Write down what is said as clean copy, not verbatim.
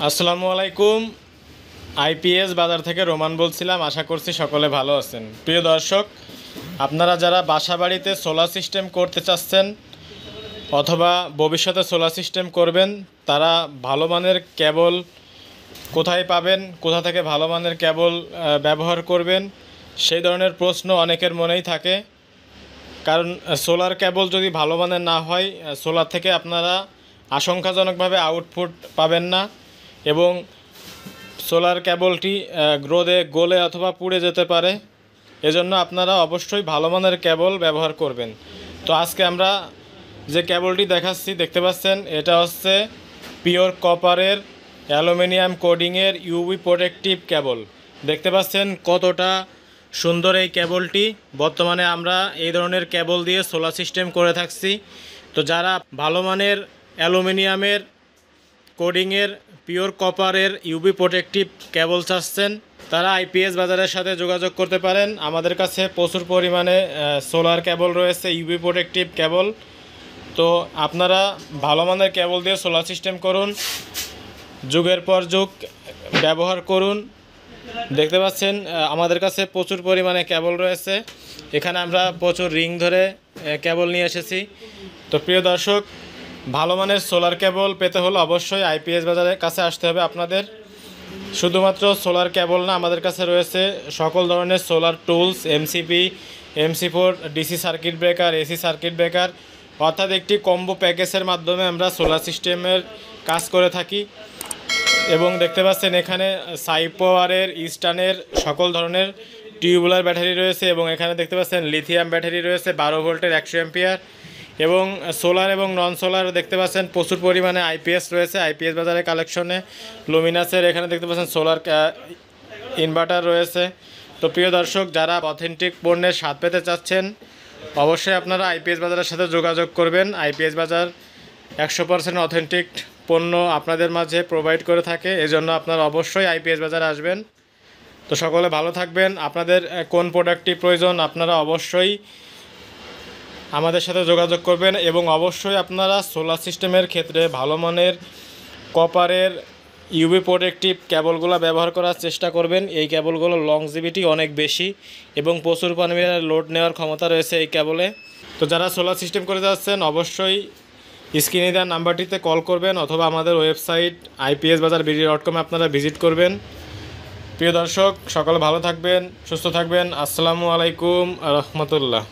আসসালামু আলাইকুম। আইপিএস বাজার থেকে রোমান বলছিলাম। আশা করছি সকলে ভালো আছেন। প্রিয় দর্শক, আপনারা যারা বাসাবাড়িতে সোলার সিস্টেম করতে চাচ্ছেন অথবা ভবিষ্যতে সোলার সিস্টেম করবেন, তারা ভালো মানের কেবল কোথায় পাবেন, কোথা থেকে ভালো মানের কেবল ব্যবহার করবেন, সেই ধরনের প্রশ্ন অনেকের মনেই থাকে। কারণ সোলার কেবল যদি ভালো মানের না হয়, সোলার থেকে আপনারা আশঙ্কাজনকভাবে আউটপুট পাবেন না এবং সোলার কেবলটি রোদে গলে অথবা পুড়ে যেতে পারে। এজন্য আপনারা অবশ্যই ভালো মানের কেবল ব্যবহার করবেন। তো আজকে আমরা যে কেবলটি দেখাচ্ছি, দেখতে পাচ্ছেন, এটা হচ্ছে পিওর কপারের অ্যালুমিনিয়াম কোডিংয়ের ইউভি প্রোটেক্টিভ কেবল। দেখতে পাচ্ছেন কতটা সুন্দর এই কেবলটি। বর্তমানে আমরা এই ধরনের কেবল দিয়ে সোলার সিস্টেম করে থাকছি। তো যারা ভালো মানের অ্যালুমিনিয়ামের কোডিংয়ের পিওর কপারের ইউভি প্রোটেক্টিভ কেবল চাচ্ছেন, তারা আইপিএস বাজারের সাথে যোগাযোগ করতে পারেন। আমাদের কাছে প্রচুর পরিমাণে সোলার কেবল রয়েছে, ইউভি প্রোটেক্টিভ কেবল। তো আপনারা ভালো মানের কেবল দিয়ে সোলার সিস্টেম করুন, যুগের পর যুগ ব্যবহার করুন। দেখতে পাচ্ছেন আমাদের কাছে প্রচুর পরিমাণে কেবল রয়েছে। এখানে আমরা প্রচুর রিং ধরে কেবল নিয়ে এসেছি। তো প্রিয় দর্শক, ভালো মানের সোলার কেবল পেতে হলে অবশ্যই আইপিএস বাজারের কাছে আসতে হবে আপনাদের। শুধুমাত্র সোলার কেবল না, আমাদের কাছে রয়েছে সকল ধরনের solar tools, MCP, MC4, DC circuit breaker, AC circuit breaker, অর্থাৎ একটি কম্বো প্যাকেজের মাধ্যমে আমরা সোলার সিস্টেমের কাজ করে থাকি। এবং দেখতে পাচ্ছেন এখানে সাইপাওয়ারের, ইস্টার্নের সকল ধরনের টিউবুলার ব্যাটারি রয়েছে এবং এখানে দেখতে পাচ্ছেন লিথিয়াম ব্যাটারি রয়েছে 12 ভোল্টের 100 অ্যাম্পিয়ার। এবং সোলার এবং নন সোলার দেখতে পাচ্ছেন প্রচুর পরিমাণে আইপিএস রয়েছে আইপিএস বাজারের কালেকশনে। লুমিনাসের এখানে দেখতে পাচ্ছেন সোলার ইনভার্টার রয়েছে। তো প্রিয় দর্শক, যারা অথেন্টিক পণ্যের স্বাদ পেতে চাচ্ছেন, অবশ্যই আপনারা আইপিএস বাজারের সাথে যোগাযোগ করবেন। আইপিএস বাজার 100% অথেন্টিক পণ্য আপনাদের মাঝে প্রোভাইড করে থাকে। এজন্য আপনারা অবশ্যই আইপিএস বাজারে আসবেন। তো সকলে ভালো থাকবেন। আপনাদের কোন প্রোডাক্টটি প্রয়োজন আপনারা অবশ্যই আমাদের সাথে যোগাযোগ করবেন এবং অবশ্যই আপনারা সোলার সিস্টেমের ক্ষেত্রে ভালো মানের কপারের ইউভি প্রোটেক্টিভ কেবলগুলো ব্যবহার করার চেষ্টা করবেন। এই কেবলগুলো লংজিভিটি অনেক বেশি এবং প্রচুর পরিমাণে লোড নেওয়ার ক্ষমতা রয়েছে এই কেবলে। তো যারা সোলার সিস্টেম করে যাচ্ছেন, অবশ্যই স্ক্রিনে দেওয়া নাম্বারটিতে কল করবেন অথবা আমাদের ওয়েবসাইট IPSBazaar.com আপনারা ভিজিট করবেন। প্রিয় দর্শক, সকলে ভালো থাকবেন, সুস্থ থাকবেন। আসসালামু আলাইকুম রহমতুল্লাহ।